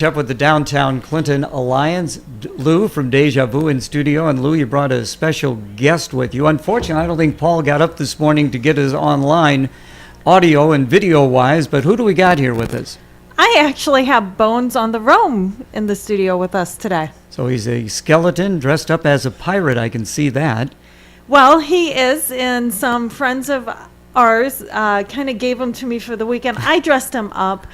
Up with the Downtown Clinton Alliance. Lou from Deja Vu in studio. And Lou, you brought a special guest with you. Unfortunately, I don't think Paul got up this morning to get us online audio and video-wise, but who do we got here with us? I actually have Bones on the Roam in the studio with us today. So he's a skeleton dressed up as a pirate. I can see that. Well, he is, and some friends of ours kind of gave him to me for the weekend. I dressed him up.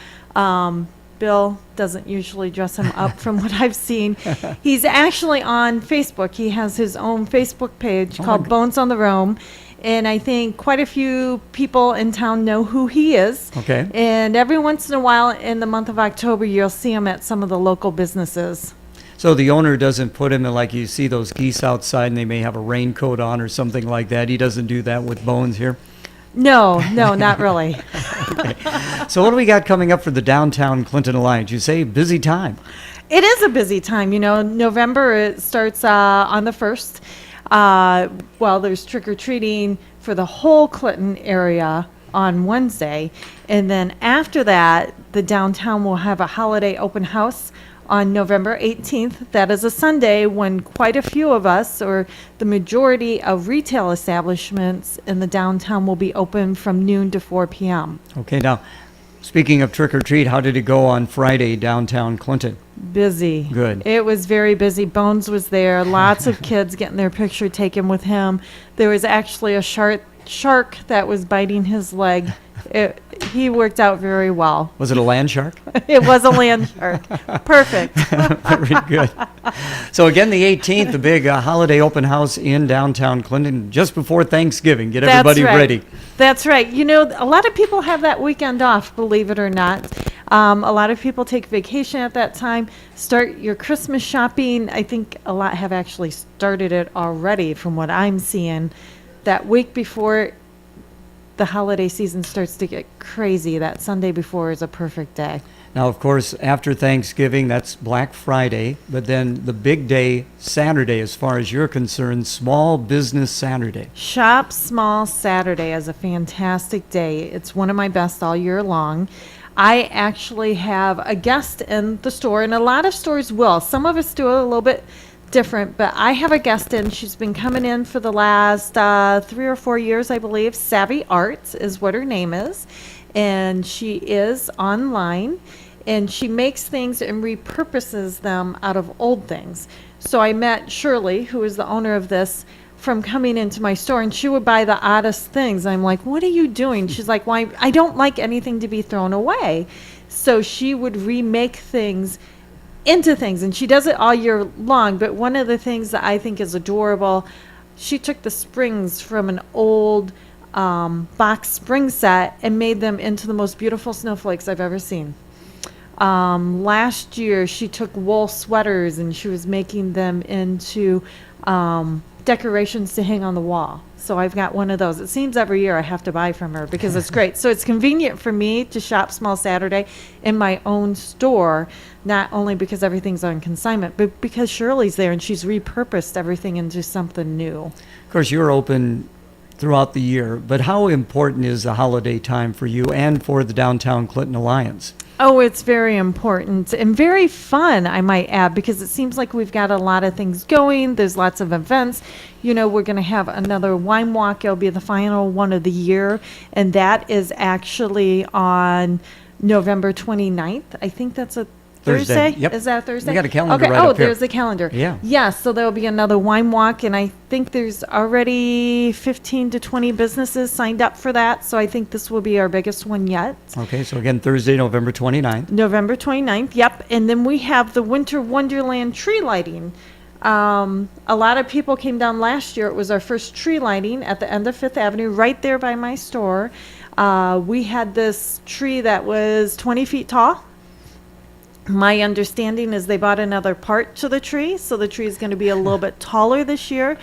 Bill doesn't usually dress him up from what I've seen. He's actually on Facebook. He has his own Facebook page called Bones on the Roam. And I think quite a few people in town know who he is. Okay. And every once in a while in the month of October, you'll see him at some of the local businesses. So the owner doesn't put him in, like you see those geese outside and they may have a raincoat on or something like that. He doesn't do that with Bones here. No, not really. Okay. So what do we got coming up for the Downtown Clinton Alliance? You say busy time. It is a busy time. You know, November, it starts on the 1st. Well, there's trick-or-treating for the whole Clinton area on Wednesday. And then after that, the downtown will have a holiday open house on November 18th. That is a Sunday when quite a few of us, or the majority of retail establishments in the downtown, will be open from noon to 4 p.m. Okay, now, speaking of trick-or-treat, how did it go on Friday downtown Clinton? Busy. Good. It was very busy. Bones was there. Lots of kids getting their picture taken with him. There was actually a shark that was biting his leg. He worked out very well. Was it a land shark? It was a land shark. Perfect. Very good. So again, the 18th, the big holiday open house in downtown Clinton, just before Thanksgiving. Get everybody ready. That's right. You know, a lot of people have that weekend off, believe it or not. A lot of people take vacation at that time. Start your Christmas shopping. I think a lot have actually started it already from what I'm seeing. That week before the holiday season starts to get crazy, that Sunday before is a perfect day. Now, of course, after Thanksgiving, that's Black Friday, but then the big day, Saturday, as far as you're concerned, Small Business Saturday. Shop Small Saturday is a fantastic day. It's one of my best all year long. I actually have a guest in the store, and a lot of stores will. Some of us do it a little bit different, but I have a guest in. She's been coming in for the last 3 or 4 years, I believe. Savvy Arts is what her name is, and she is online, and she makes things and repurposes them out of old things. So I met Shirley, who is the owner of this, from coming into my store, and she would buy the oddest things. I'm like, what are you doing? She's like, well, I don't like anything to be thrown away. So she would remake things into things, and she does it all year long. But one of the things that I think is adorable, she took the springs from an old box spring set and made them into the most beautiful snowflakes I've ever seen. Last year she took wool sweaters and she was making them into decorations to hang on the wall. So I've got one of those. It seems every year I have to buy from her because it's great. So it's convenient for me to shop Small Saturday in my own store, not only because everything's on consignment, but because Shirley's there and she's repurposed everything into something new. Of course, you're open throughout the year, but how important is the holiday time for you and for the Downtown Clinton Alliance? Oh, it's very important and very fun, I might add, because it seems like we've got a lot of things going. There's lots of events. You know, we're going to have another wine walk. It'll be the final one of the year, and that is actually on November 29th. I think that's a Thursday? Yep. Is that a Thursday? We got a calendar okay. right up here. There's the calendar. Yeah. Yes, so there will be another wine walk, and I think there's already 15 to 20 businesses signed up for that, so I think this will be our biggest one yet. Okay, so again, Thursday, November 29th. November 29th, yep. And then we have the Winter Wonderland tree lighting. A lot of people came down last year. It was our first tree lighting at the end of Fifth Avenue, right there by my store. We had this tree that was 20 feet tall. My understanding is they bought another part to the tree, so the tree is going to be a little bit taller this year.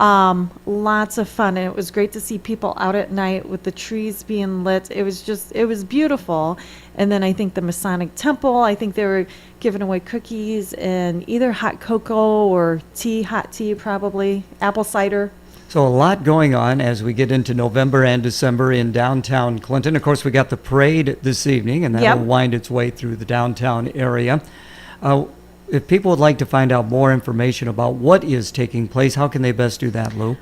Lots of fun, and it was great to see people out at night with the trees being lit. It was beautiful. And then I think the Masonic Temple, I think they were giving away cookies and either hot cocoa or tea, hot tea probably, apple cider. So a lot going on as we get into November and December in downtown Clinton. Of course, we got the parade this evening, and that'll Yep. wind its way through the downtown area. If people would like to find out more information about what is taking place, how can they best do that, Lou?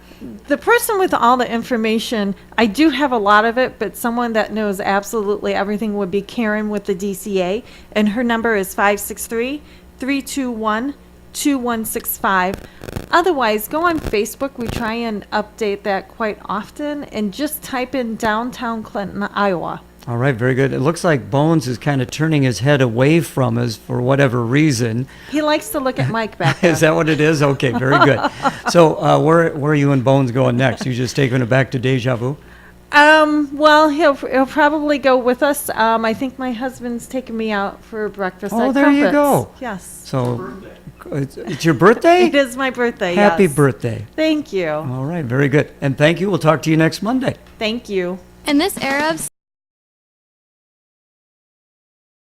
The person with all the information, I do have a lot of it, but someone that knows absolutely everything would be Karen with the DCA, and her number is 563-321-2165. Otherwise, go on Facebook. We try and update that quite often, and just type in downtown Clinton, Iowa. All right, very good. It looks like Bones is kind of turning his head away from us for whatever reason. He likes to look at Mike back there. Is that what it is? Okay, very good. So where are you and Bones going next? You just taking it back to Deja Vu? Well, he'll probably go with us. I think my husband's taking me out for breakfast Oh, at there you Crumpets. go. Yes. So it's your birthday? It is my birthday, Happy yes. birthday. Thank you. All right, very good. And thank you. We'll talk to you next Monday. Thank you. In this era of